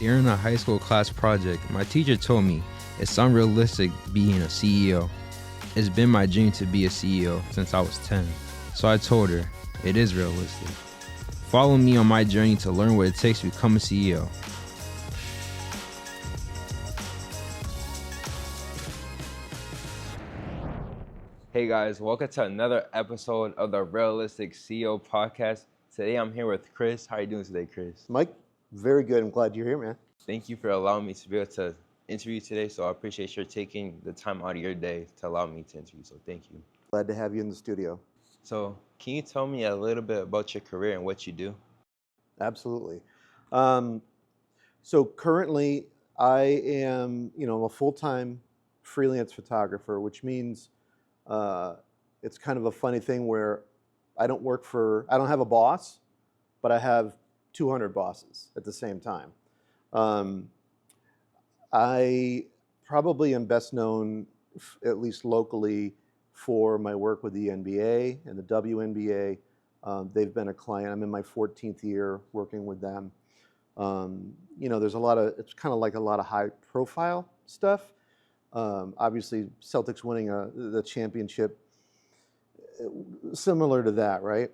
During a high school class project, my teacher told me it's unrealistic being a CEO. It's been my dream to be a CEO since I was 10. So I told her, it is realistic. Follow me on my journey to learn what it takes to become a CEO. Hey guys, welcome to another episode of the Realistic CEO podcast. Today I'm here with Chris. How are you doing today, Chris? Mike, very good. I'm glad you're here, man. Thank you for allowing me to be able to interview today. So I appreciate your taking the time out of your day to allow me to interview. So thank you. Glad to have you in the studio. So can you tell me a little bit about your career and what you do? Absolutely. So currently I am, a full-time freelance photographer, which means it's kind of a funny thing where I don't have a boss, but I have 200 bosses at the same time. I probably am best known, at least locally, for my work with the NBA and the WNBA. They've been a client. I'm in my 14th year working with them. There's it's kind of like a lot of high profile stuff. Obviously, Celtics winning the championship, similar to that, right?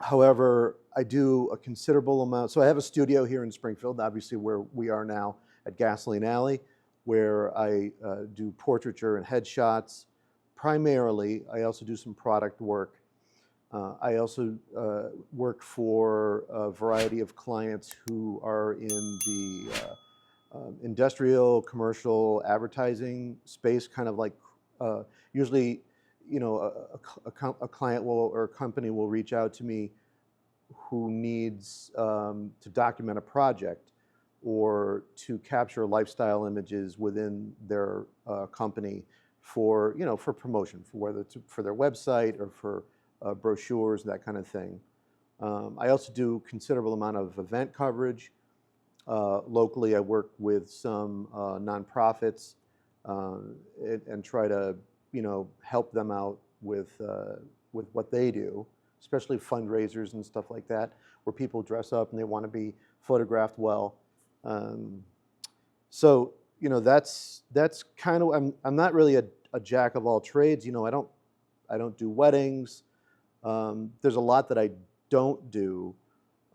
However, I do a considerable amount. So I have a studio here in Springfield, obviously where we are now at Gasoline Alley, where I do portraiture and headshots. Primarily, I also do some product work. I also work for a variety of clients who are in the industrial, commercial, advertising space, kind of like usually, a client or a company will reach out to me who needs to document a project or to capture lifestyle images within their company for promotion, for whether it's for their website or for brochures, that kind of thing. I also do a considerable amount of event coverage. Locally, I work with some nonprofits and try to help them out with what they do, especially fundraisers and stuff like that, where people dress up and they want to be photographed well. So that's kind of, I'm not really a jack of all trades. I don't do weddings. There's a lot that I don't do.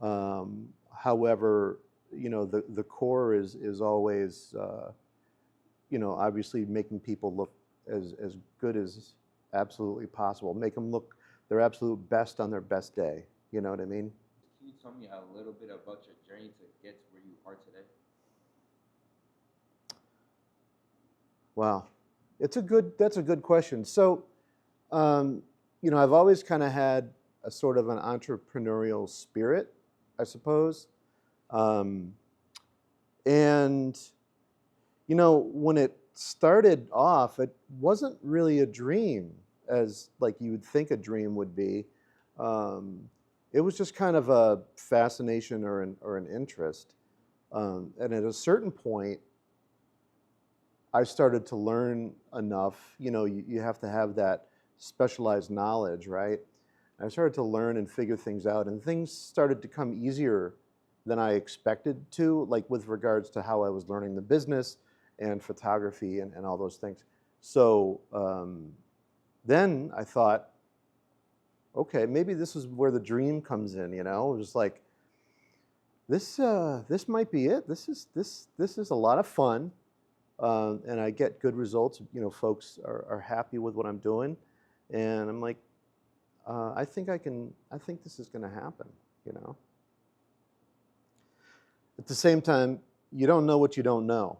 However, the core is always, obviously making people look as good as absolutely possible. Make them look their absolute best on their best day. You know what I mean? Can you tell me a little bit about your journey to get to where you are today? Wow, that's a good question. So, I've always kind of had a sort of an entrepreneurial spirit, I suppose. And, when it started off, it wasn't really a dream as like you would think a dream would be. It was just kind of a fascination or an interest. And at a certain point, I started to learn enough. You have to have that specialized knowledge, right? I started to learn and figure things out, and things started to come easier than I expected to, like with regards to how I was learning the business and photography and all those things. So then I thought, okay, maybe this is where the dream comes in. It was like, this might be it. This is a lot of fun, and I get good results. Folks are happy with what I'm doing, and I'm like, I think this is going to happen. At the same time, you don't know what you don't know.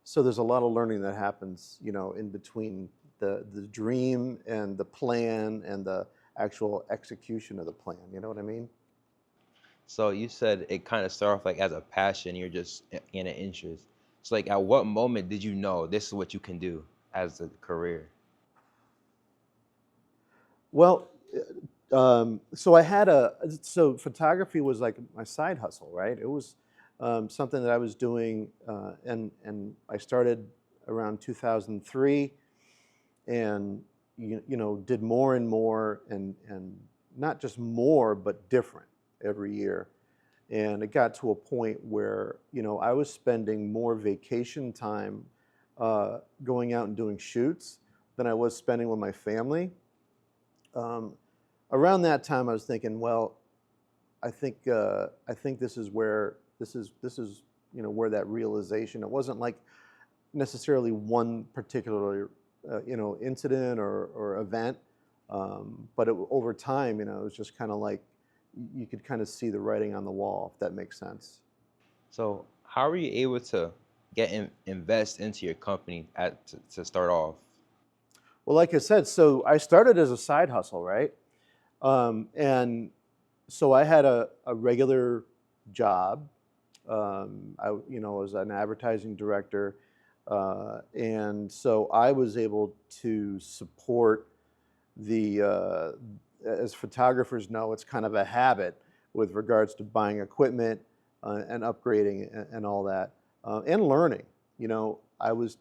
So there's a lot of learning that happens, in between the dream and the plan and the actual execution of the plan. You know what I mean? So you said it kind of started off like as a passion, you're just in an interest. So like at what moment did you know this is what you can do as a career? Well, so photography was like my side hustle, right? It was something that I was doing, and I started around 2003, and did more and more, and not just more, but different every year. And it got to a point where, I was spending more vacation time going out and doing shoots than I was spending with my family. Um, Around that time, I was thinking, well, I think this is where where that realization. It wasn't like necessarily one particular incident or event, but over time, it was just kind of like you could kind of see the writing on the wall, if that makes sense. So, how are you able to invest into your company to start off? Well, like I said, so I started as a side hustle, right? And so I had a regular job. Was an advertising director, and so I was able to support as photographers know, it's kind of a habit with regards to buying equipment and upgrading and all that, and learning. I was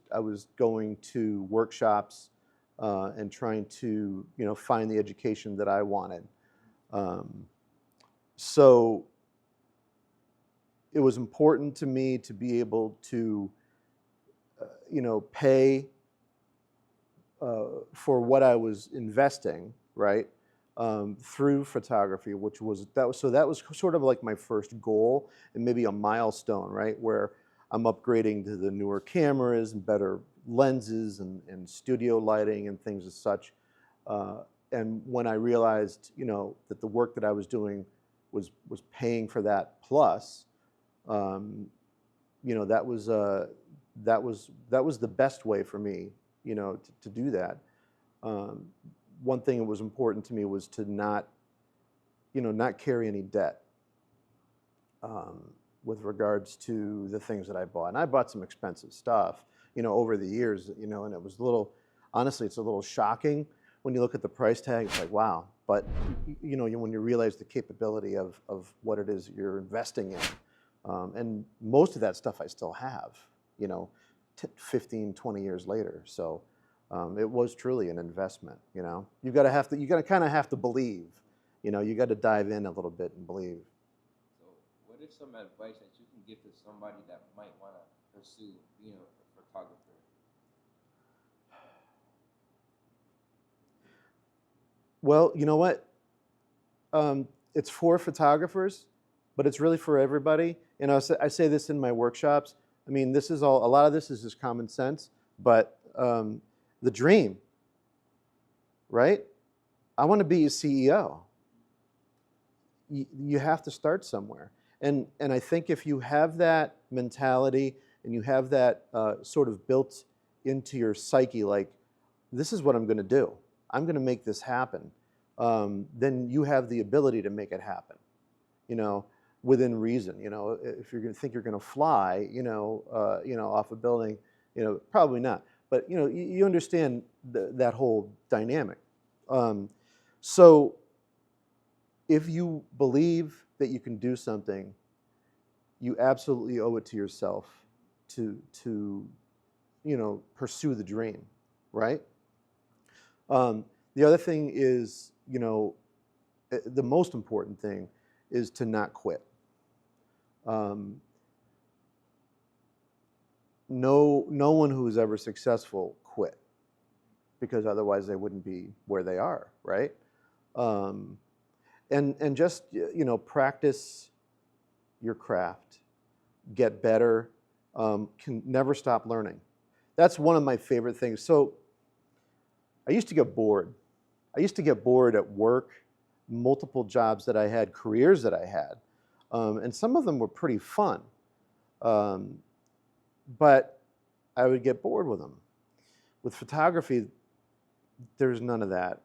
going to workshops and trying to find the education that I wanted. Um, so it was important to me to be able to pay for what I was investing, right, through photography, that was sort of like my first goal and maybe a milestone, right, where I'm upgrading to the newer cameras and better lenses and studio lighting and things as such. And when I realized, that the work that I was doing was paying for that plus, um, that was the best way for me, to do that. Um, One thing that was important to me was to not carry any debt um, with regards to the things that I bought. And I bought some expensive stuff, over the years, and it was honestly, it's a little shocking when you look at the price tag. It's like, wow. But, when you realize the capability of what it is you're investing in. And most of that stuff I still have, 15, 20 years later. So it was truly an investment. You got to kind of have to believe. You got to dive in a little bit and believe. So, what is some advice that you can give to somebody that might want to pursue being a photographer? Well, you know what? It's for photographers, but it's really for everybody. I say this in my workshops. I mean, a lot of this is just common sense, but the dream, right? I want to be a CEO. You have to start somewhere. And I think if you have that mentality and you have that sort of built into your psyche, like, this is what I'm going to do. I'm going to make this happen. Then you have the ability to make it happen, within reason. If you're going to think you're going to fly, off a building, probably not. But, you understand that whole dynamic. So if you believe that you can do something, you absolutely owe it to yourself to pursue the dream, right? The other thing is, the most important thing is to not quit. No one who is ever successful quit, because otherwise they wouldn't be where they are, right? And just practice your craft, get better, can never stop learning. That's one of my favorite things. So I used to get bored. I used to get bored at work, multiple jobs that I had, careers that I had, and some of them were pretty fun, but I would get bored with them. With photography, there's none of that.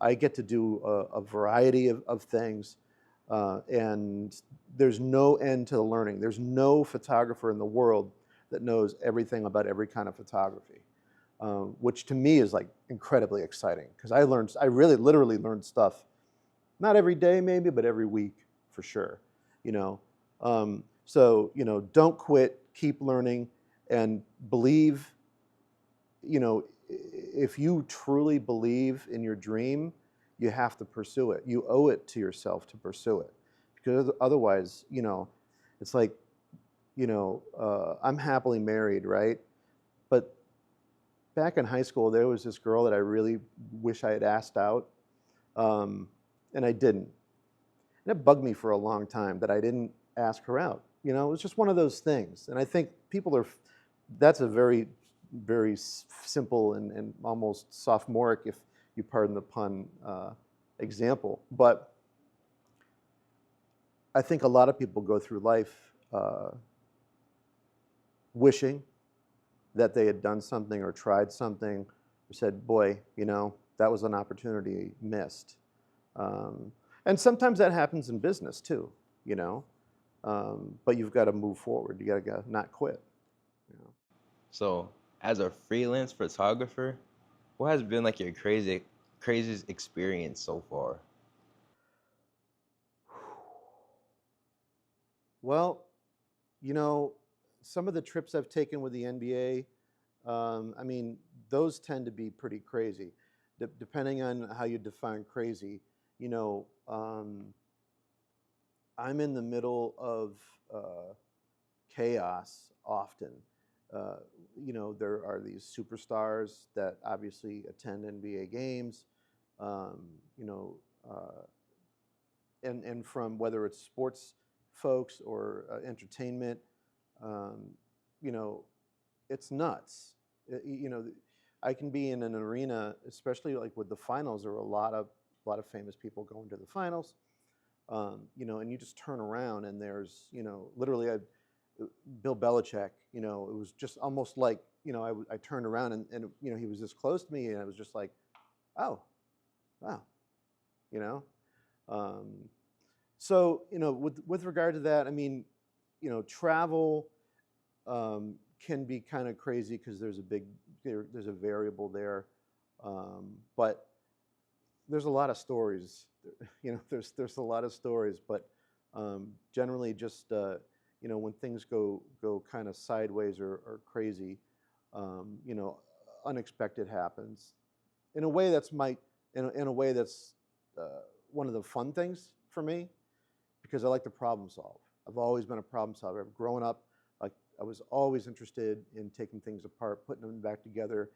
I get to do a variety of things, and there's no end to the learning. There's no photographer in the world that knows everything about every kind of photography. Which to me is like incredibly exciting, because I really literally learned stuff, not every day maybe, but every week for sure. So don't quit, keep learning, and believe. If you truly believe in your dream, you have to pursue it. You owe it to yourself to pursue it, because otherwise, it's like, I'm happily married, right? But back in high school, there was this girl that I really wish I had asked out, and I didn't. And it bugged me for a long time that I didn't ask her out. It was just one of those things. And I think that's a very, very simple and almost sophomoric, if you pardon the pun, example. But I think a lot of people go through life wishing that they had done something or tried something or said, boy, that was an opportunity missed. And sometimes that happens in business too, but you've got to move forward. You got to not quit. So, as a freelance photographer, what has been like your craziest experience so far? Well, some of the trips I've taken with the NBA, those tend to be pretty crazy. Depending on how you define crazy, I'm in the middle of chaos often. There are these superstars that obviously attend NBA games, and from whether it's sports folks or entertainment, it's nuts. I can be in an arena, especially like with the finals. There are a lot of famous people going to the finals, and you just turn around and there's, literally Bill Belichick. It was just almost like, I turned around and he was this close to me, and I was just like, oh, wow, So with regard to that, travel can be kind of crazy because there's a variable there, but there's a lot of stories. There's a lot of stories, but generally just when things go kind of sideways or crazy, unexpected happens. In a way that's one of the fun things for me, because I like to problem solve. I've always been a problem solver. Growing up, I was always interested in taking things apart, putting them back together,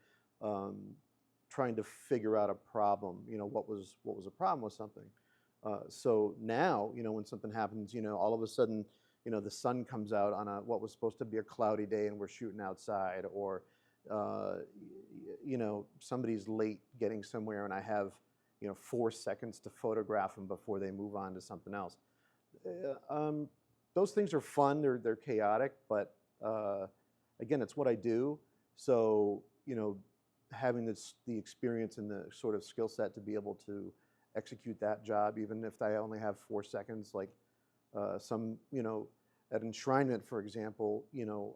trying to figure out a problem. What was a problem with something. So now, when something happens, all of a sudden, the sun comes out on what was supposed to be a cloudy day, and we're shooting outside, or somebody's late getting somewhere, and I have 4 seconds to photograph them before they move on to something else. Those things are fun. They're chaotic, but again, it's what I do. So having the experience and the sort of skill set to be able to execute that job, even if I only have 4 seconds, like at Enshrinement, for example,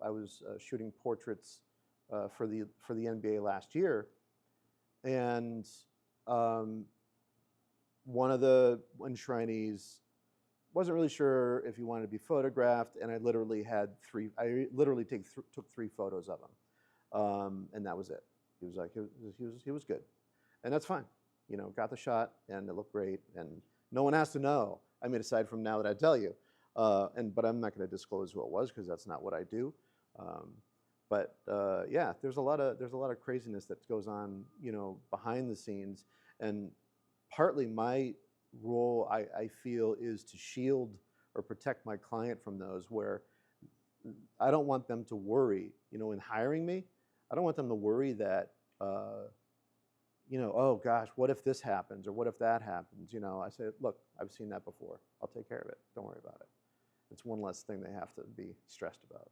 I was shooting portraits for the NBA last year, and one of the enshrinees wasn't really sure if he wanted to be photographed, and I literally took 3 photos of him, and that was it. He was like, he was good, and that's fine. Got the shot, and it looked great, and no one has to know. Aside from now that I tell you, but I'm not going to disclose who it was because that's not what I do. But yeah, there's a lot of craziness that goes on, behind the scenes, and partly my role, I feel, is to shield or protect my client from those, where I don't want them to worry, in hiring me. I don't want them to worry that, oh gosh, what if this happens, or what if that happens? I say, look, I've seen that before. I'll take care of it. Don't worry about it. It's one less thing they have to be stressed about.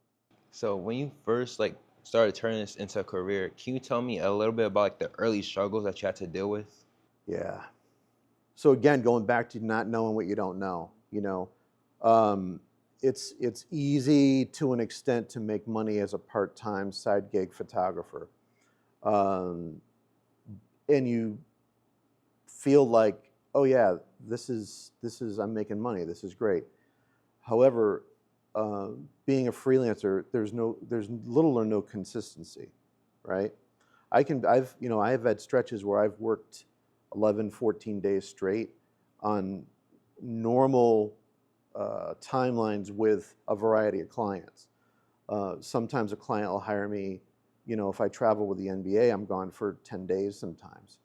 So when you first started turning this into a career, can you tell me a little bit about the early struggles that you had to deal with? Yeah. So again, going back to not knowing what you don't know, it's easy to an extent to make money as a part-time side gig photographer, and you feel like, oh yeah, this is I'm making money. This is great. However, being a freelancer, there's little or no consistency, right? I have had stretches where I've worked 11, 14 days straight on normal timelines with a variety of clients. Sometimes a client will hire me, if I travel with the NBA, I'm gone for 10 days sometimes.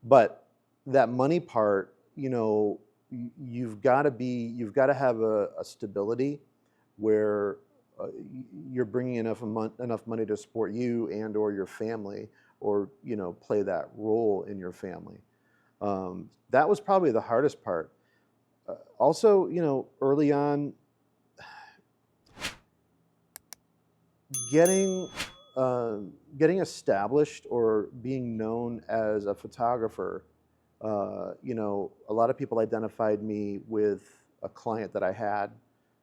But that money part, you've got to have a stability where you're bringing enough money to support you and or your family, or play that role in your family. That was probably the hardest part. Also, early on, getting established or being known as a photographer. A lot of people identified me with a client that I had,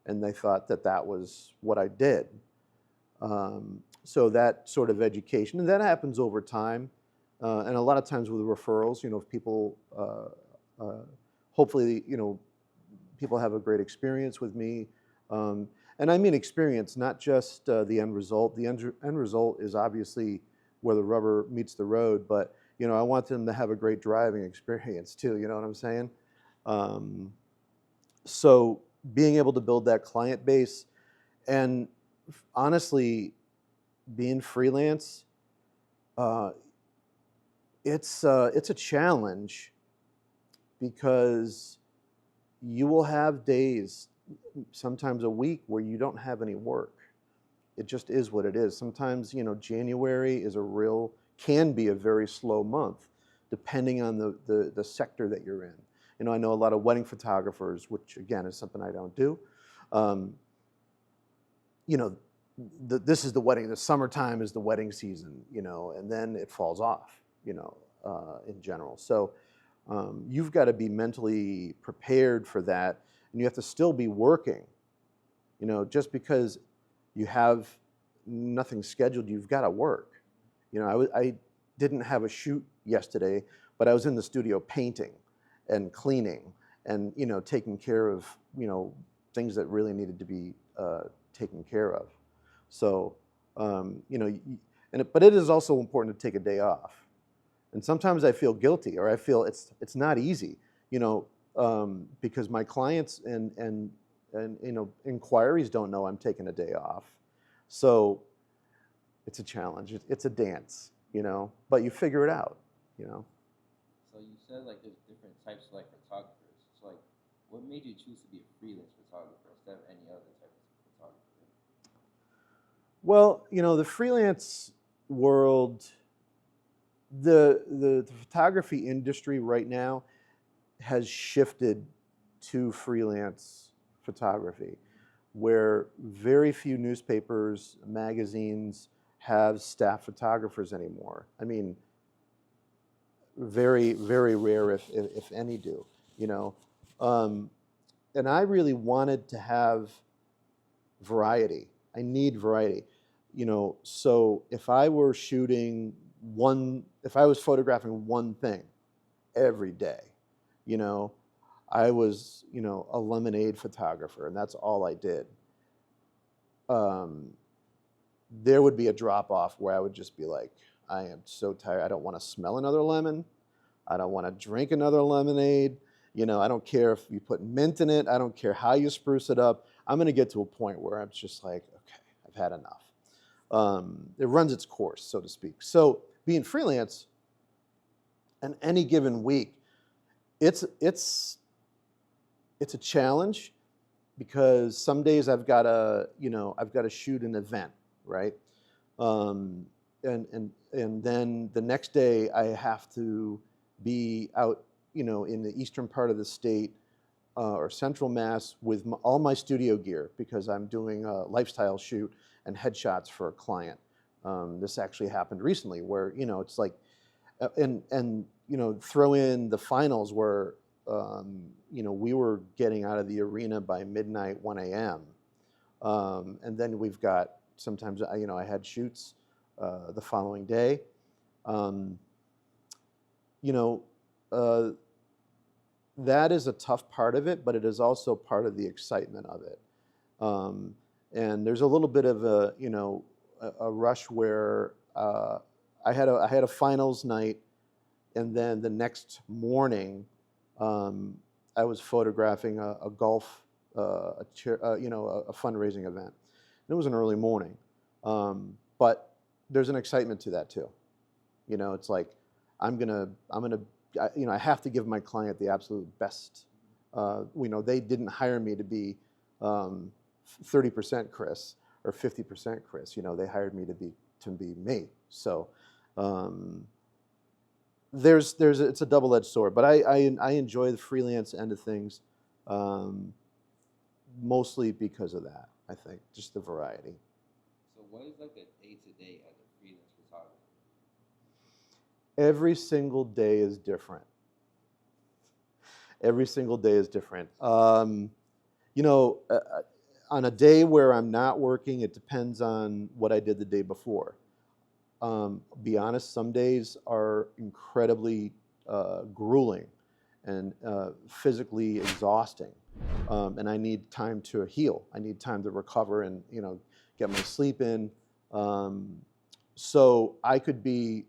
and they thought that was what I did. So that sort of education, and that happens over time, and a lot of times with referrals. If people, hopefully, people have a great experience with me. And I mean experience, not just the end result. The end result is obviously where the rubber meets the road, but I want them to have a great driving experience too, you know what I'm saying? So being able to build that client base, and honestly, being freelance, it's a challenge, because you will have days, sometimes a week, where you don't have any work. It just is what it is. Sometimes, January can be a very slow month, depending on the sector that you're in. I know a lot of wedding photographers, which again is something I don't do. This is the wedding. The summertime is the wedding season, and then it falls off, in general. So you've got to be mentally prepared for that, and you have to still be working. Just because you have nothing scheduled, you've got to work. I didn't have a shoot yesterday, but I was in the studio painting and cleaning and taking care of things that really needed to be taken care of. So but it is also important to take a day off. And sometimes I feel guilty, or I feel it's not easy, because my clients and inquiries don't know I'm taking a day off. So it's a challenge. It's a dance, but you figure it out, So you said there's different types of photographers. So what made you choose to be a freelance photographer instead of any other type of photographer? Well, the freelance world, the photography industry right now has shifted to freelance photography, where very few newspapers, magazines have staff photographers anymore. I mean, very, very rare, if any do, and I really wanted to have variety. I need variety, so if I was photographing one thing every day, I was, a lemonade photographer, and that's all I did. There would be a drop off where I would just be like, I am so tired. I don't want to smell another lemon. I don't want to drink another lemonade. I don't care if you put mint in it. I don't care how you spruce it up. I'm going to get to a point where I'm just like, okay, I've had enough. It runs its course, so to speak. So being freelance, and any given week, it's a challenge, because some days I've got to shoot an event, right? And then the next day I have to be out, in the eastern part of the state, or central Mass, with all my studio gear, because I'm doing a lifestyle shoot and headshots for a client. This actually happened recently, where it's like, and throw in the finals where we were getting out of the arena by midnight, 1 a.m. And then we've got, sometimes I had shoots the following day. That is a tough part of it, but it is also part of the excitement of it. And there's a little bit of a rush where I had a finals night, and then the next morning I was photographing a golf, a fundraising event. And it was an early morning, but there's an excitement to that too. It's like I have to give my client the absolute best. They didn't hire me to be 30% Chris or 50% Chris. They hired me to be me. So it's a double-edged sword. But I enjoy the freelance end of things, mostly because of that. I think just the variety. So what is like a day-to-day as a freelance photographer? Every single day is different. Every single day is different. On a day where I'm not working, it depends on what I did the day before. Be honest, some days are incredibly grueling and physically exhausting, and I need time to heal. I need time to recover and get my sleep in. So I could be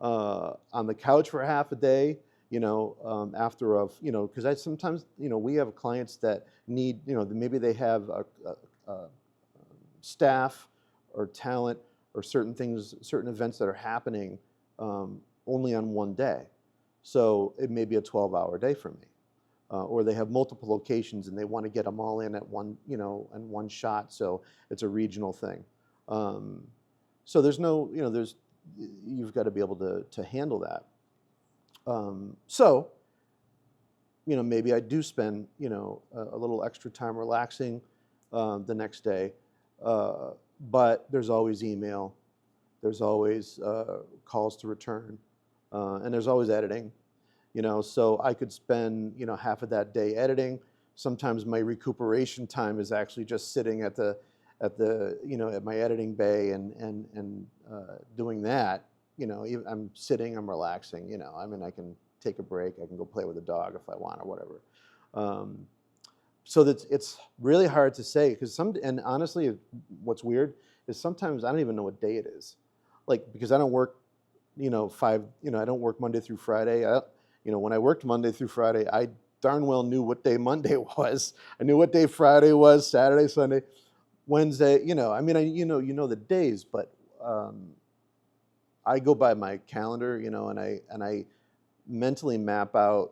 on the couch for half a day. After because sometimes we have clients that need maybe they have a staff or talent or certain things, certain events that are happening only on one day. So it may be a 12-hour day for me, or they have multiple locations and they want to get them all in at one in one shot. So it's a regional thing. So there's no you've got to be able to handle that. So maybe I do spend a little extra time relaxing the next day, but there's always email, there's always calls to return, and there's always editing. So I could spend half of that day editing. Sometimes my recuperation time is actually just sitting at my editing bay and doing that. I'm sitting, I'm relaxing. I can take a break. I can go play with the dog if I want or whatever. So it's really hard to say and honestly, what's weird is sometimes I don't even know what day it is, because I don't work, I don't work Monday through Friday. When I worked Monday through Friday, I darn well knew what day Monday was. I knew what day Friday was, Saturday, Sunday, Wednesday. I the days, but I go by my calendar, and I mentally map out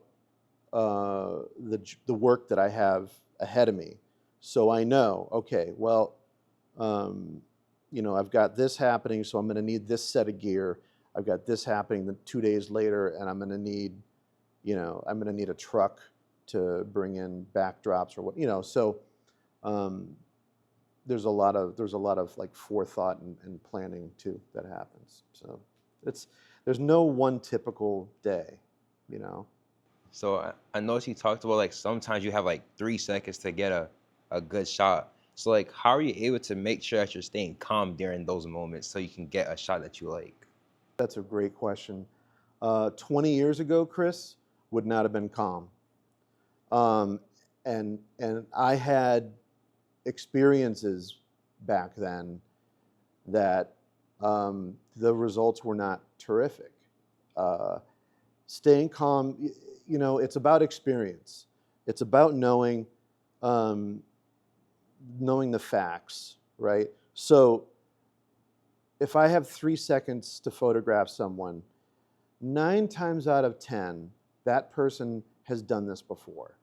the work that I have ahead of me, so I know, okay, well, I've got this happening, so I'm going to need this set of gear. I've got this happening 2 days later, and I'm going to need, a truck to bring in backdrops or what, So there's a lot of like forethought and planning too that happens. So there's no one typical day, So I noticed you talked about like sometimes you have like 3 seconds to get a good shot. So like how are you able to make sure that you're staying calm during those moments so you can get a shot that you like? That's a great question. 20 years ago, Chris, would not have been calm. And I had experiences back then that the results were not terrific. Staying calm, it's about experience. It's about knowing the facts, right? So if I have 3 seconds to photograph someone, 9 times out of 10, that person has done this before.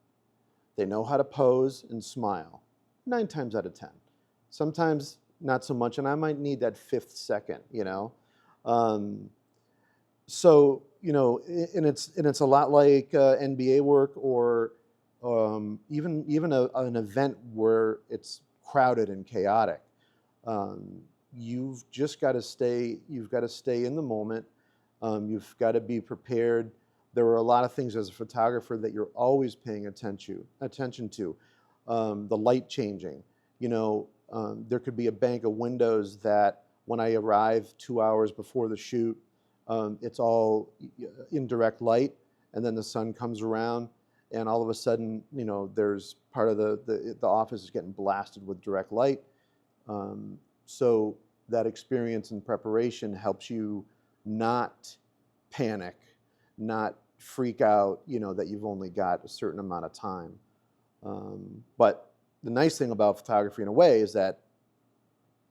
They know how to pose and smile, 9 times out of 10. Sometimes not so much, and I might need that 5th second, So, and it's a lot like NBA work or even an event where it's crowded and chaotic. You've just got to stay. You've got to stay in the moment. You've got to be prepared. There are a lot of things as a photographer that you're always paying attention to. The light changing. There could be a bank of windows that when I arrive 2 hours before the shoot, it's all indirect light, and then the sun comes around, and all of a sudden, there's part of the office is getting blasted with direct light. So that experience and preparation helps you not panic, not freak out, that you've only got a certain amount of time. But the nice thing about photography in a way is that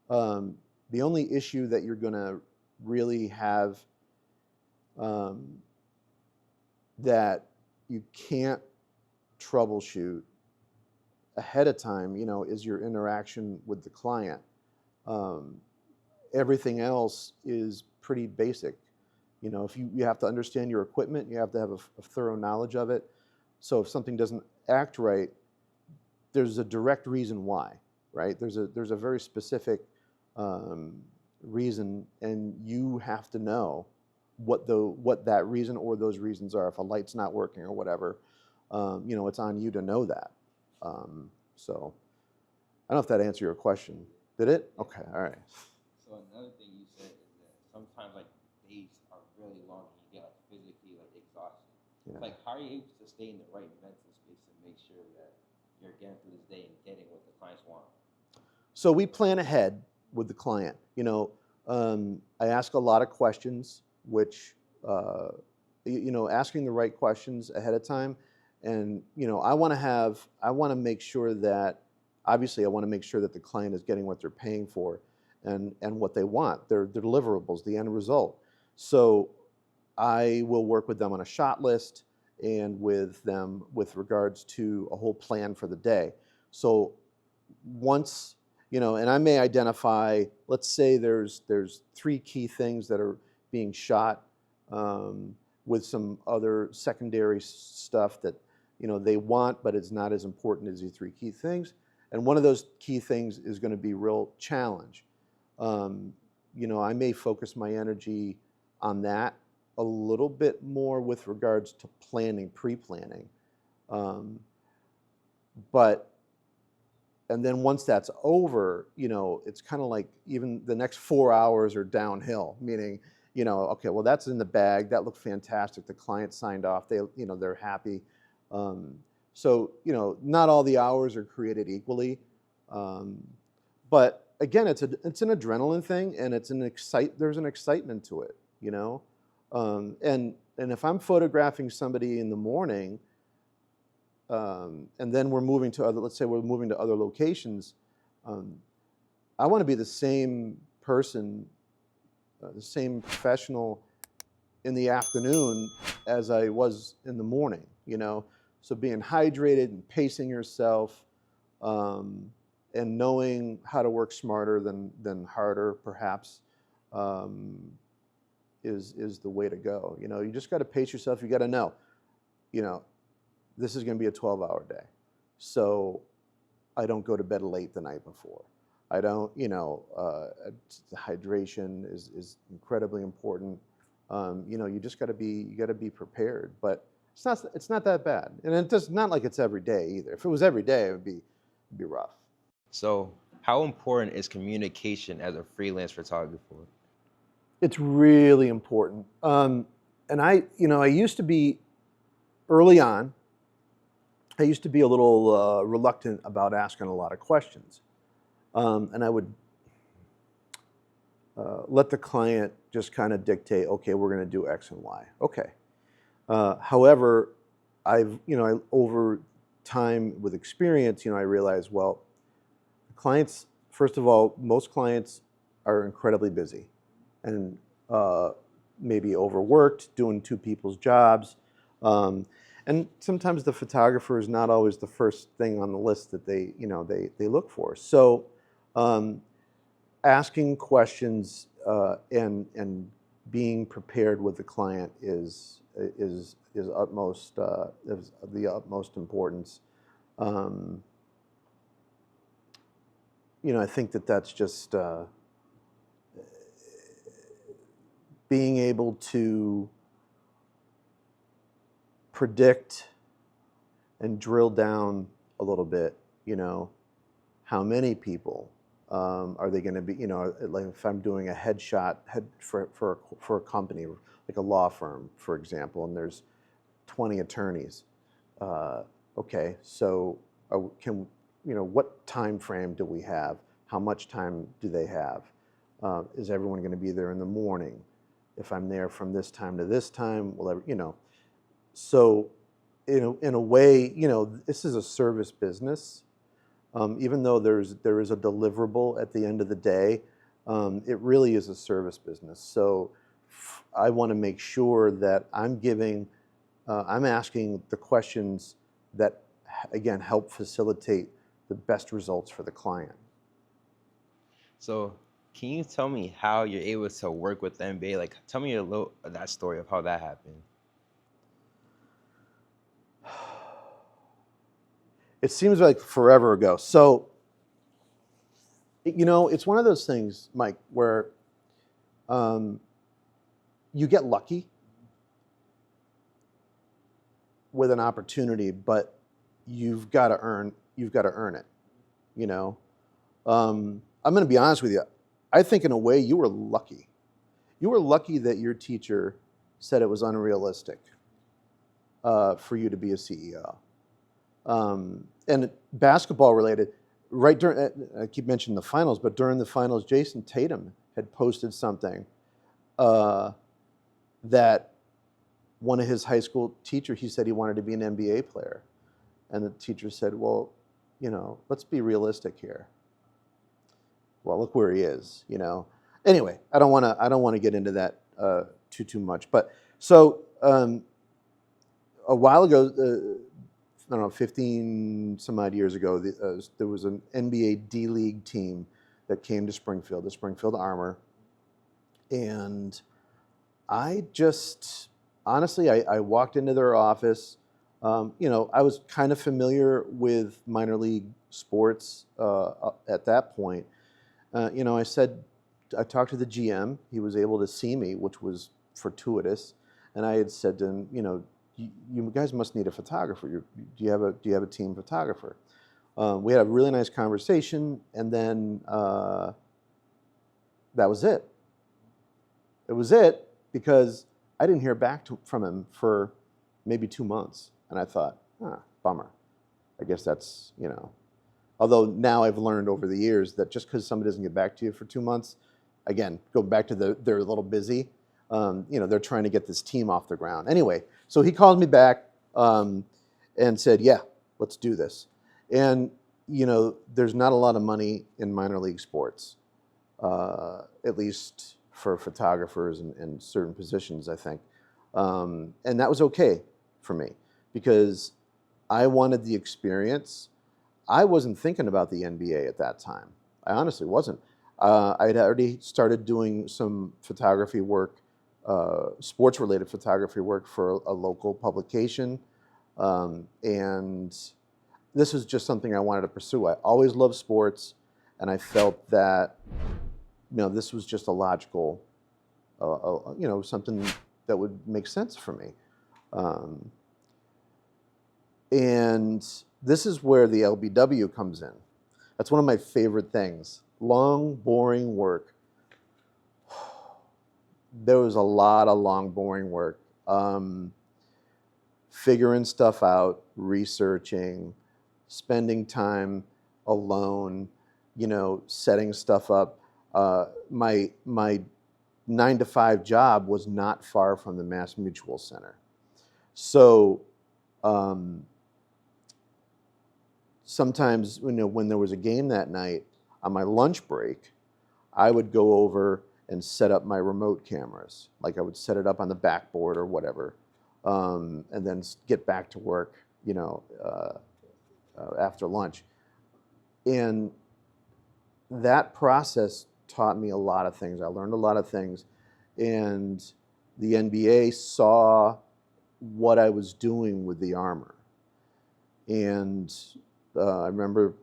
the only issue that you're going to really have that you can't troubleshoot ahead of time, is your interaction with the client. Everything else is pretty basic. If you have to understand your equipment, you have to have a thorough knowledge of it. So if something doesn't act right, there's a direct reason why, right? There's a very specific reason, and you have to know what that reason or those reasons are. If a light's not working or whatever, it's on you to know that. So I don't know if that answered your question. Did it? Okay, all right. So another thing you said is that sometimes like days are really long and you get like physically like exhausted. Yeah. It's like, how are you able to stay in the right mental space and make sure that you're getting through this day and getting what the clients want? So we plan ahead with the client. I ask a lot of questions, which, asking the right questions ahead of time. And, I want to make sure that, obviously I want to make sure that the client is getting what they're paying for and what they want, their deliverables, the end result. So I will work with them on a shot list and with them with regards to a whole plan for the day. So once, and I may identify, let's say there's 3 key things that are being shot with some other secondary stuff that, they want, but it's not as important as the 3 key things. And one of those key things is going to be real challenge. I may focus my energy on that a little bit more with regards to planning, pre-planning. And then once that's over, it's kind of like even the next 4 hours are downhill, meaning, okay, well, that's in the bag. That looked fantastic. The client signed off. They're happy. So, not all the hours are created equally. But again, it's an adrenaline thing, and there's an excitement to it, and if I'm photographing somebody in the morning, and then let's say we're moving to other locations, I want to be the same person, the same professional in the afternoon as I was in the morning, So being hydrated and pacing yourself, and knowing how to work smarter than harder, perhaps, is the way to go. You just got to pace yourself. You got to know, this is going to be a 12-hour day. So I don't go to bed late the night before. I don't, hydration is incredibly important. You just got to be prepared. But it's not that bad. And it's not like it's every day either. If it was every day, it'd be rough. So how important is communication as a freelance photographer? It's really important. And I used to be, early on, I used to be a little reluctant about asking a lot of questions. And I would let the client just kind of dictate, okay, we're going to do X and Y. Okay. However, over time with experience, I realized, well, clients, first of all, most clients are incredibly busy and maybe overworked, doing 2 people's jobs. And sometimes the photographer is not always the first thing on the list that they look for. So asking questions and being prepared with the client is of the utmost importance. I think that's just being able to predict and drill down a little bit, how many people are they going to be, like if I'm doing a headshot for a company, like a law firm, for example, and there's 20 attorneys. Okay, so what time frame do we have? How much time do they have? Is everyone going to be there in the morning? If I'm there from this time to this time, So in a way, this is a service business. Even though there is a deliverable at the end of the day, it really is a service business. So I want to make sure that I'm asking the questions that, again, help facilitate the best results for the client. So, can you tell me how you're able to work with the NBA? Like, tell me a little of that story of how that happened. It seems like forever ago. So, it's one of those things, Mike, where you get lucky with an opportunity, but you've got to earn it. I'm going to be honest with you. I think in a way you were lucky. You were lucky that your teacher said it was unrealistic for you to be a CEO. And basketball related, right during, I keep mentioning the finals, but during the finals, Jason Tatum had posted something that one of his high school teachers, he said he wanted to be an NBA player. And the teacher said, well, let's be realistic here. Well, look where he is, Anyway, I don't want to get into that too much. But so a while ago, I don't know, 15 some odd years ago, there was an NBA D-League team that came to Springfield, the Springfield Armor. And I just, honestly, I walked into their office. I was kind of familiar with minor league sports at that point. I talked to the GM. He was able to see me, which was fortuitous. And I had said to him, you guys must need a photographer. Do you have a team photographer? We had a really nice conversation, and then that was it. It was it because I didn't hear back from him for maybe 2 months, and I thought, bummer. I guess that's Although now I've learned over the years that just because somebody doesn't get back to you for 2 months, again, go back to they're a little busy. They're trying to get this team off the ground. Anyway, so he called me back and said, yeah, let's do this. And, there's not a lot of money in minor league sports, at least for photographers and certain positions, I think. And that was okay for me because I wanted the experience. I wasn't thinking about the NBA at that time. I honestly wasn't. I'd already started doing some photography work, sports-related photography work for a local publication. And this was just something I wanted to pursue. I always loved sports, and I felt that, this was just a logical, something that would make sense for me. And this is where the LBW comes in. That's one of my favorite things. Long, boring work. There was a lot of long, boring work. Figuring stuff out, researching, spending time alone, setting stuff up. My 9-to-5 job was not far from the Mass Mutual Center. So sometimes, when there was a game that night, on my lunch break, I would go over and set up my remote cameras. Like I would set it up on the backboard or whatever, and then get back to work, after lunch. And that process taught me a lot of things. I learned a lot of things. And the NBA saw what I was doing with the Armor. And I remember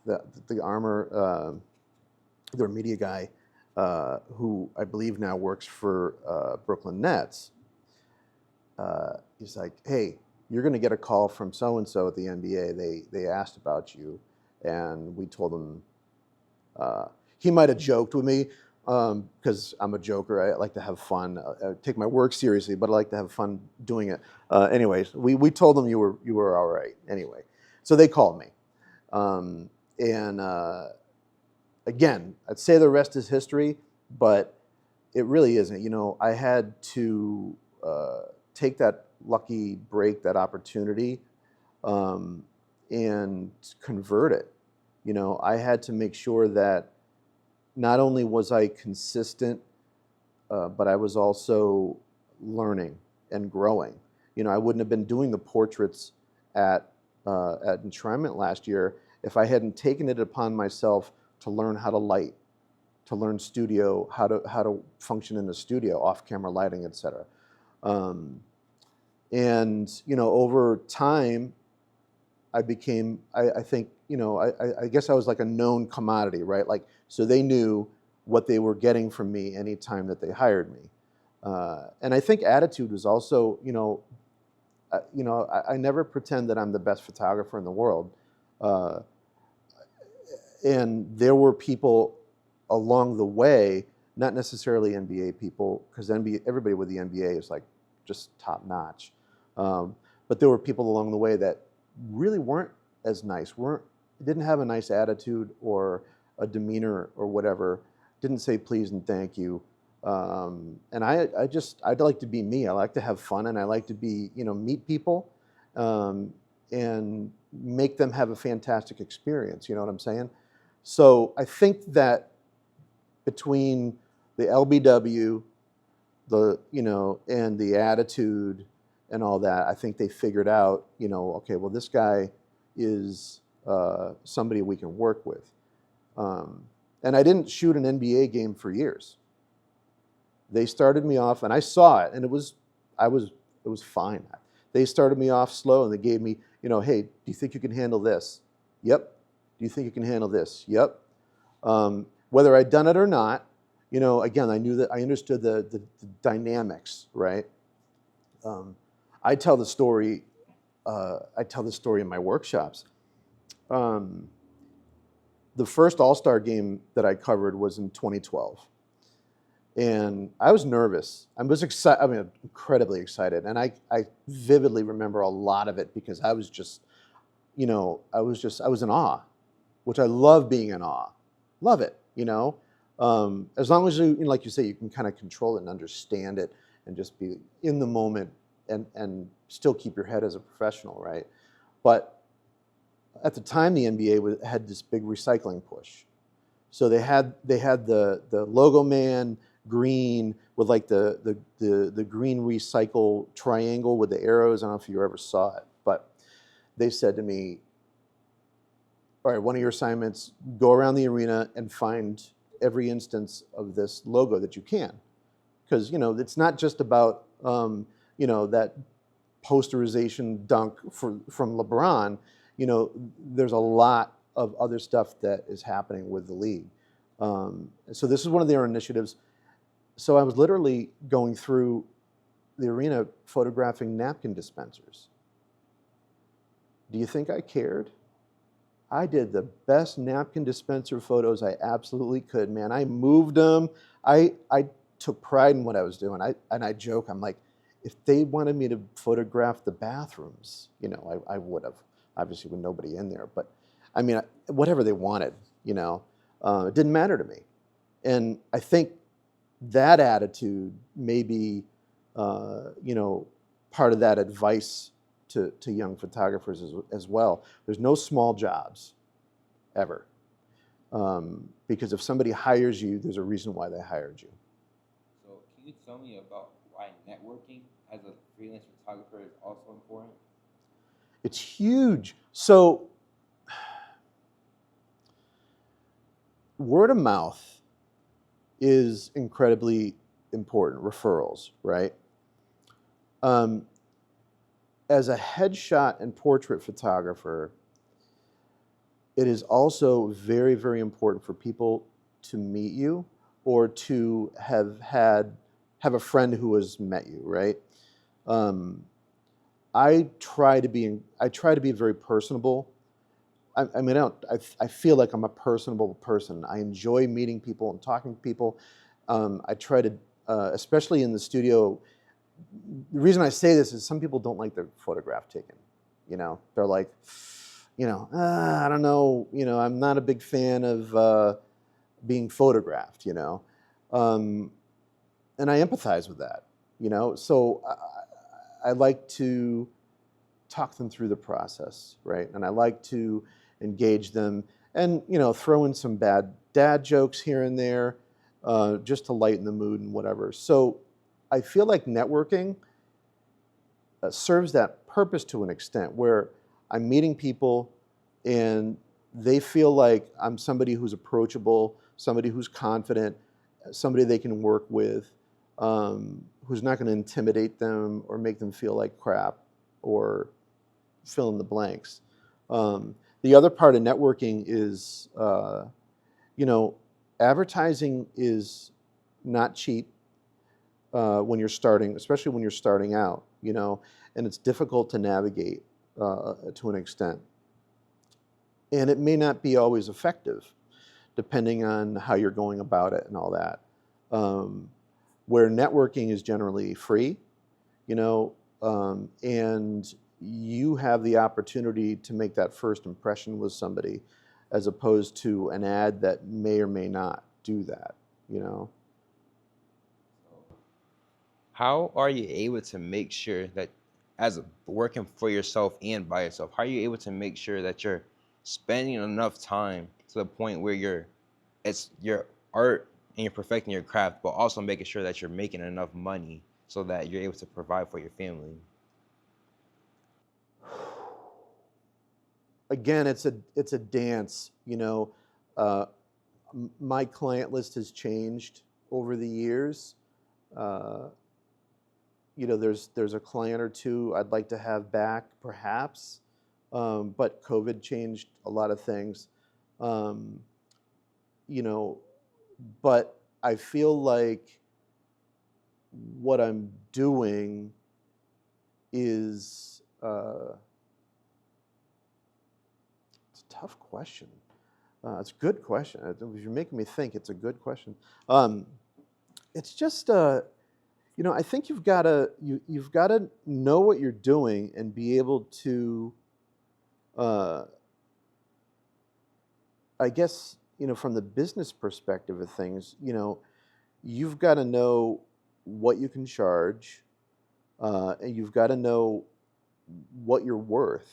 the Armor, their media guy, who I believe now works for Brooklyn Nets, he's like, hey, you're going to get a call from so-and-so at the NBA. They asked about you. And we told him, he might have joked with me because I'm a joker. I like to have fun. I take my work seriously, but I like to have fun doing it. Anyways, we told them you were all right. Anyway, so they called me. Again, I'd say the rest is history, but it really isn't. I had to take that lucky break, that opportunity, and convert it. You know, I had to make sure that not only was I consistent, but I was also learning and growing. You know, I wouldn't have been doing the portraits at Enshrinement last year if I hadn't taken it upon myself to learn how to light, to learn studio, how to function in the studio, off-camera lighting, etc. And you know, over time, I became, I think, you know, I guess I was like a known commodity, right? Like, so they knew what they were getting from me anytime that they hired me. And I think attitude was also, I never pretend that I'm the best photographer in the world. And there were people along the way, not necessarily NBA people, because everybody with the NBA is like just top notch. But there were people along the way that really weren't as nice, didn't have a nice attitude or a demeanor or whatever, didn't say please and thank you. And I'd like to be me. I like to have fun, and I like to be, meet people and make them have a fantastic experience. You know what I'm saying? So I think that between the LBW, and the attitude and all that, I think they figured out, okay, well, this guy is somebody we can work with. And I didn't shoot an NBA game for years. They started me off, and I saw it, and it was fine. They started me off slow, and they gave me, hey, do you think you can handle this? Yep. Do you think you can handle this? Yep. Whether I'd done it or not, again, I knew that I understood the dynamics, right? I tell the story in my workshops. The first All-Star game that I covered was in 2012. And I was nervous. I was excited. I mean, incredibly excited. And I vividly remember a lot of it because I was just, I was in awe, which I love being in awe. Love it, as long as you, like you say, you can kind of control it and understand it and just be in the moment and still keep your head as a professional, right? But at the time, the NBA had this big recycling push. So they had the logo man green with like the green recycle triangle with the arrows. I don't know if you ever saw it, but they said to me, all right, one of your assignments, go around the arena and find every instance of this logo that you can. Because, it's not just about, that posterization dunk from LeBron. There's a lot of other stuff that is happening with the league. So this is one of their initiatives. So I was literally going through the arena photographing napkin dispensers. Do you think I cared? I did the best napkin dispenser photos I absolutely could, man. I moved them. I took pride in what I was doing. I joke, I'm like, if they wanted me to photograph the bathrooms, I would have, obviously with nobody in there. But I mean, whatever they wanted, it didn't matter to me. And I think that attitude may be, part of that advice to young photographers as well. There's no small jobs, ever. Because if somebody hires you, there's a reason why they hired you. So can you tell me about why networking as a freelance photographer is also important? It's huge. So word of mouth is incredibly important, referrals, right? As a headshot and portrait photographer, it is also very, very important for people to meet you or to have a friend who has met you, right? I try to be very personable. I feel like I'm a personable person. I enjoy meeting people and talking to people. I try to, especially in the studio. The reason I say this is some people don't like their photograph taken. They're like, I don't know. I'm not a big fan of being photographed. And I empathize with that. So I like to talk them through the process, right? And I like to engage them and, throw in some bad dad jokes here and there, just to lighten the mood and whatever. So I feel like networking serves that purpose to an extent where I'm meeting people and they feel like I'm somebody who's approachable, somebody who's confident, somebody they can work with, who's not going to intimidate them or make them feel like crap or fill in the blanks. The other part of networking is, advertising is not cheap when you're starting, especially when you're starting out, and it's difficult to navigate to an extent. And it may not be always effective, depending on how you're going about it and all that. Where networking is generally free, and you have the opportunity to make that first impression with somebody, as opposed to an ad that may or may not do that, How are you able to make sure that, as working for yourself and by yourself, how are you able to make sure that you're spending enough time to the point where it's your art and you're perfecting your craft, but also making sure that you're making enough money so that you're able to provide for your family? Again, it's a dance. My client list has changed over the years. There's a client or two I'd like to have back, perhaps, but COVID changed a lot of things. But I feel like what I'm doing is it's a tough question. It's a good question. If you're making me think, it's a good question. It's just I think you've got to know what you're doing and be able to, I guess, from the business perspective of things, you've got to know what you can charge, and you've got to know what you're worth.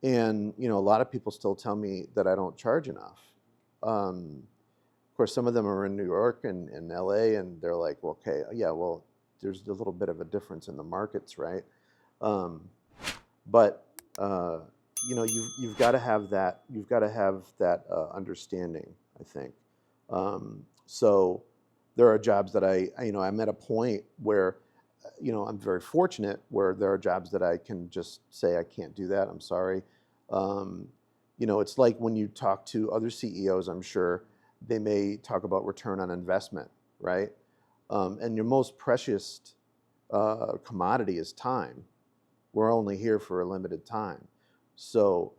And, a lot of people still tell me that I don't charge enough. Of course, some of them are in New York and LA, and they're like, well, okay, yeah, well, there's a little bit of a difference in the markets, right? But you've got to have that. You've got to have that understanding, I think. So there are jobs that I'm at a point where, I'm very fortunate where there are jobs that I can just say I can't do that. I'm sorry. It's like when you talk to other CEOs, I'm sure they may talk about return on investment, right? And your most precious commodity is time. We're only here for a limited time. So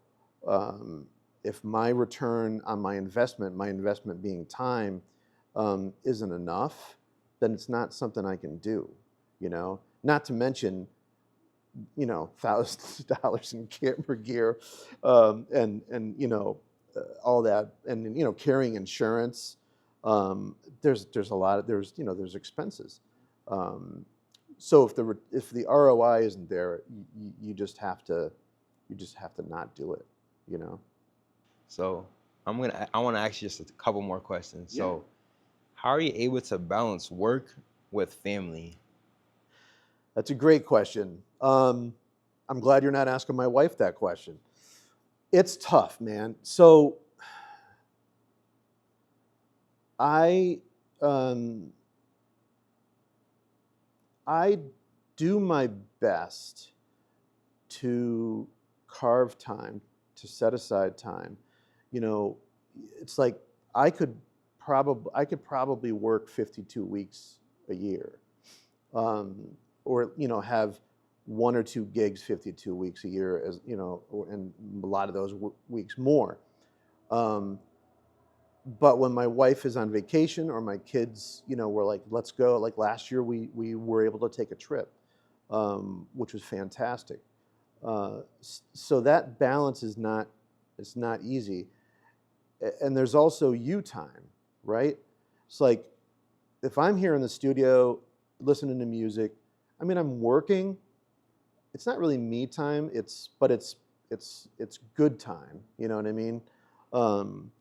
if my return on my investment being time, isn't enough, then it's not something I can do, Not to mention, thousands of dollars in camera gear, and all that, and carrying insurance. There's a lot of there's expenses. So if the ROI isn't there, you just have to not do it. So I want to ask you just a couple more questions. Yeah. So how are you able to balance work with family? That's a great question. I'm glad you're not asking my wife that question. It's tough, man. So I do my best to carve time, to set aside time. It's like I could probably work 52 weeks a year, or have one or two gigs 52 weeks a year, as and a lot of those weeks more. But when my wife is on vacation or my kids, we're like, let's go. Like last year, we were able to take a trip, which was fantastic. So that balance is not easy. And there's also you time, right? It's like if I'm here in the studio listening to music, I mean, I'm working. It's not really me time. But it's good time. You know what I mean? Um,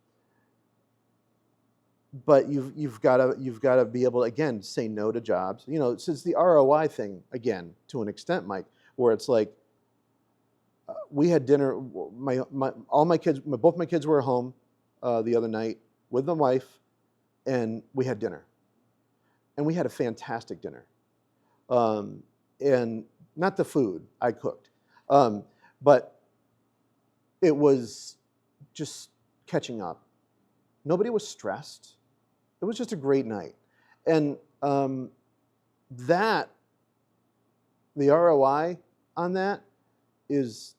but you've got to be able to, again, say no to jobs. You know, it's the ROI thing again to an extent, Mike, where it's like we had dinner. All my kids, both my kids were home the other night with my wife, and we had dinner, and we had a fantastic dinner. And not the food I cooked, but it was just catching up. Nobody was stressed. It was just a great night, and that the ROI on that is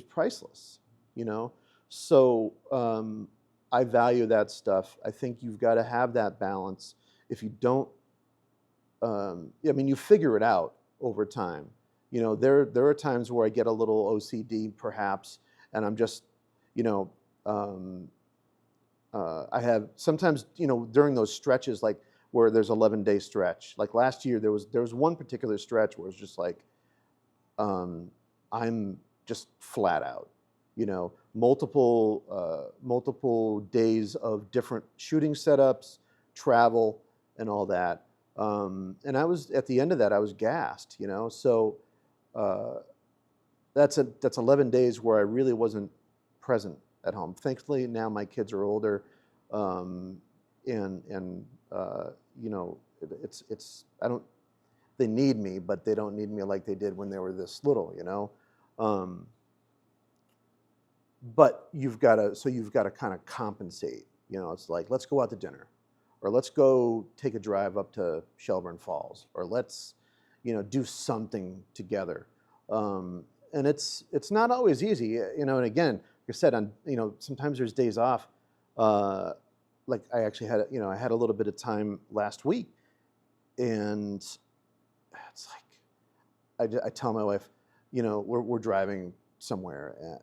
priceless. You know, so I value that stuff. I think you've got to have that balance. If you don't, I mean, you figure it out over time. You know, there are times where I get a little OCD, perhaps, and I'm just, you know, I have sometimes, you know, during those stretches, like where there's 11-day stretch. Like last year, there was one particular stretch where it's just like, I'm just flat out. You know, multiple days of different shooting setups, travel, and all that. And I was at the end of that, I was gassed. You know, so that's 11 days where I really wasn't present at home. Thankfully, now my kids are older, and you know, it's I don't. They need me, but they don't need me like they did when they were this little. You know. But you've got to kind of compensate. You know, it's like, let's go out to dinner, or let's go take a drive up to Shelburne Falls, or let's, you know, do something together. And it's not always easy, you know. And again, like I said, you know, sometimes there's days off. Like I actually had, you know, I had a little bit of time last week, and it's like I tell my wife, you know, we're driving somewhere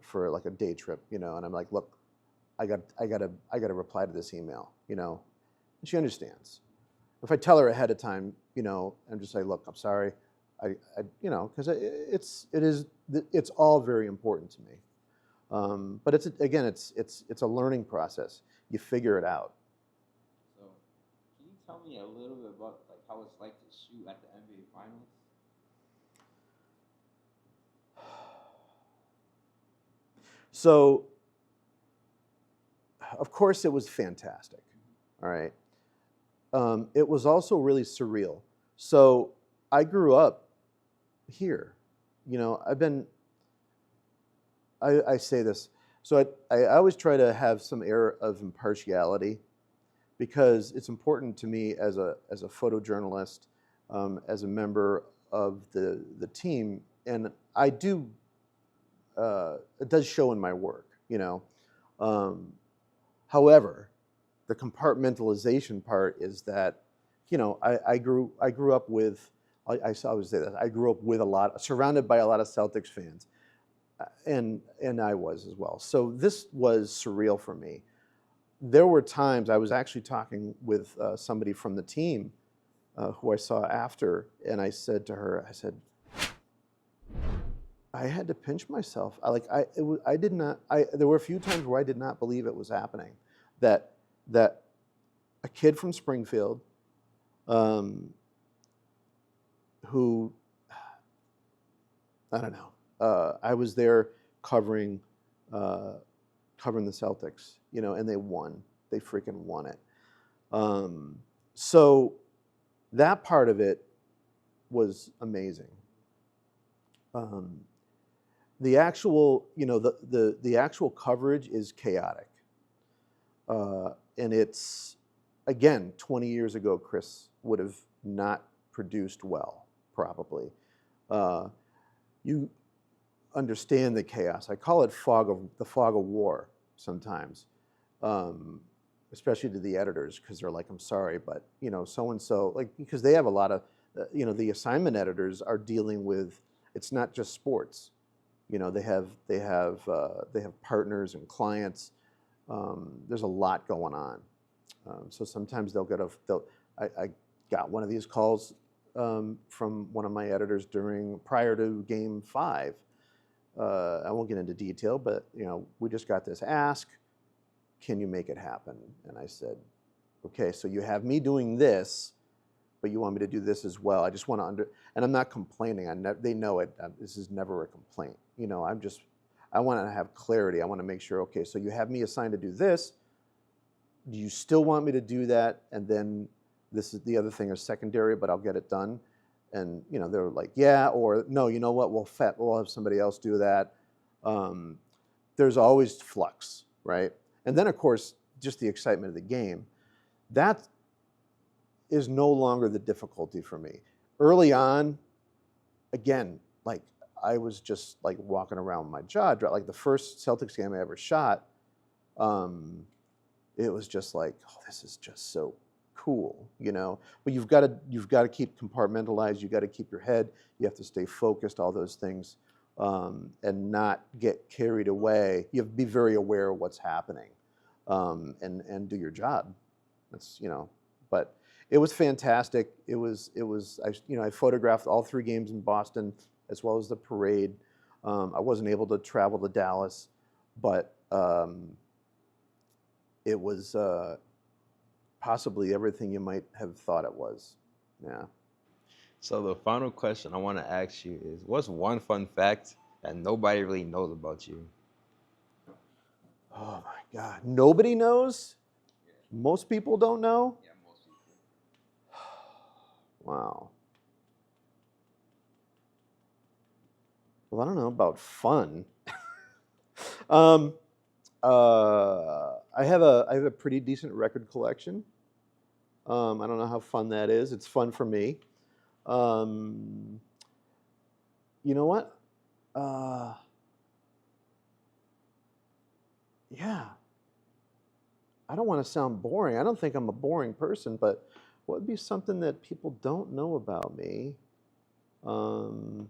for like a day trip, you know, and I'm like, look, I gotta reply to this email, you know, and she understands. If I tell her ahead of time, you know, and just say, look, I'm sorry, I you know, because it's all very important to me. But it's a learning process. You figure it out. So, can you tell me a little bit about like how it's like to shoot at the NBA Finals? So, of course, it was fantastic. All right. It was also really surreal. So, I grew up here. You know, I say this. So, I always try to have some air of impartiality, because it's important to me as a photojournalist, as a member of the team, and I do. It does show in my work, you know. However, the compartmentalization part is that, you know, I grew up with. I always say that I grew up with surrounded by a lot of Celtics fans, and I was as well. So this was surreal for me. There were times I was actually talking with somebody from the team who I saw after, and I said to her, I said, I had to pinch myself. There were a few times where I did not believe it was happening, that a kid from Springfield, who, I don't know, I was there covering the Celtics, you know, and they won. They freaking won it. So that part of it was amazing. The actual, you know, the actual coverage is chaotic, and it's, again, 20 years ago, Chris would have not produced well, probably. You understand the chaos. I call it the fog of war sometimes, especially to the editors, because they're like, I'm sorry, but, you know, so and so, like, because they have a lot of, you know, the assignment editors are dealing with. It's not just sports. You know, they have partners and clients. There's a lot going on. So sometimes I got one of these calls from one of my editors prior to Game 5. I won't get into detail, but we just got this ask, can you make it happen? And I said, okay, so you have me doing this, but you want me to do this as well. I just want to and I'm not complaining. They know it. This is never a complaint. I want to have clarity. I want to make sure, okay, so you have me assigned to do this. Do you still want me to do that? And then the other thing is secondary, but I'll get it done. And they're like, yeah, or no, you know what? We'll have somebody else do that. There's always flux, right? And then of course, just the excitement of the game. That is no longer the difficulty for me. Early on, again, like I was just like walking around with my jaw dropped. Like the first Celtics game I ever shot, it was just like, oh, this is just so cool, But you've got to keep compartmentalized. You've got to keep your head. You have to stay focused. All those things, and not get carried away. You have to be very aware of what's happening, and do your job. That's But it was fantastic. It was. I photographed all 3 games in Boston as well as the parade. I wasn't able to travel to Dallas, but it was possibly everything you might have thought it was. Yeah. So the final question I want to ask you is, what's one fun fact that nobody really knows about you? Oh my God. Nobody knows? Most people don't know? Yeah, most people. Wow. Well, I don't know about fun. I have a pretty decent record collection. I don't know how fun that is. It's fun for me. You know what? Yeah. I don't want to sound boring. I don't think I'm a boring person, but what would be something that people don't know about me? Fun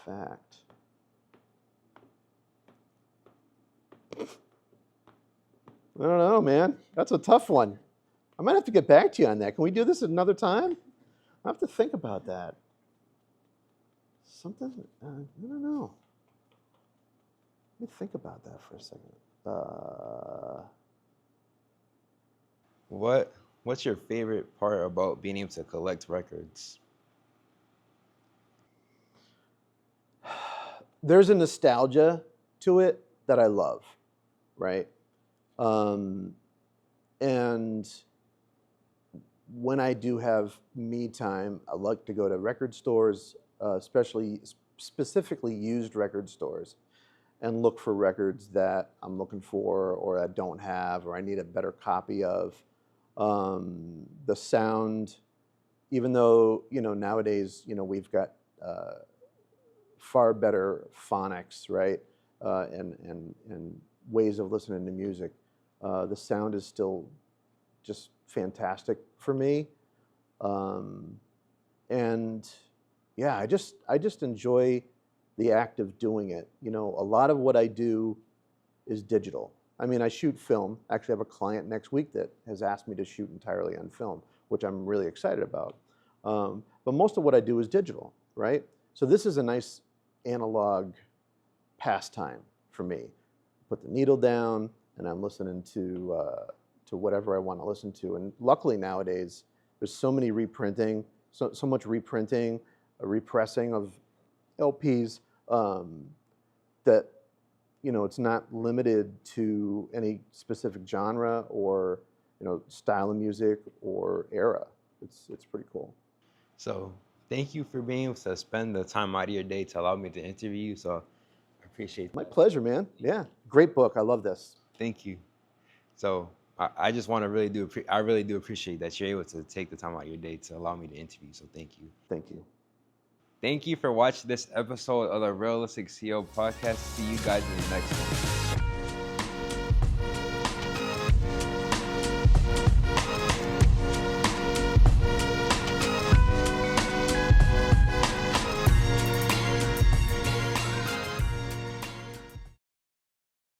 fact. I don't know, man. That's a tough one. I might have to get back to you on that. Can we do this another time? I have to think about that. Something, I don't know. Let me think about that for a second. What's your favorite part about being able to collect records? There's a nostalgia to it that I love, right? And when I do have me time, I like to go to record stores, specifically used record stores, and look for records that I'm looking for or I don't have or I need a better copy of. The sound, even though, nowadays, we've got far better phonics, right? And ways of listening to music. The sound is still just fantastic for me. And yeah, I just enjoy the act of doing it. A lot of what I do is digital. I mean, I shoot film. Actually, I have a client next week that has asked me to shoot entirely on film, which I'm really excited about. But most of what I do is digital, right? So this is a nice analog pastime for me. Put the needle down, and I'm listening to whatever I want to listen to. And luckily nowadays, there's so many reprinting, so much reprinting, repressing of LPs that it's not limited to any specific genre or style of music or era. It's pretty cool. So thank you for being able to spend the time out of your day to allow me to interview you. So I appreciate that. My pleasure, man. Yeah, great book. I love this. Thank you. So I just want to I really do appreciate that you're able to take the time out of your day to allow me to interview. So thank you. Thank you. Thank you for watching this episode of the Realistic CEO podcast. See you guys in the next one.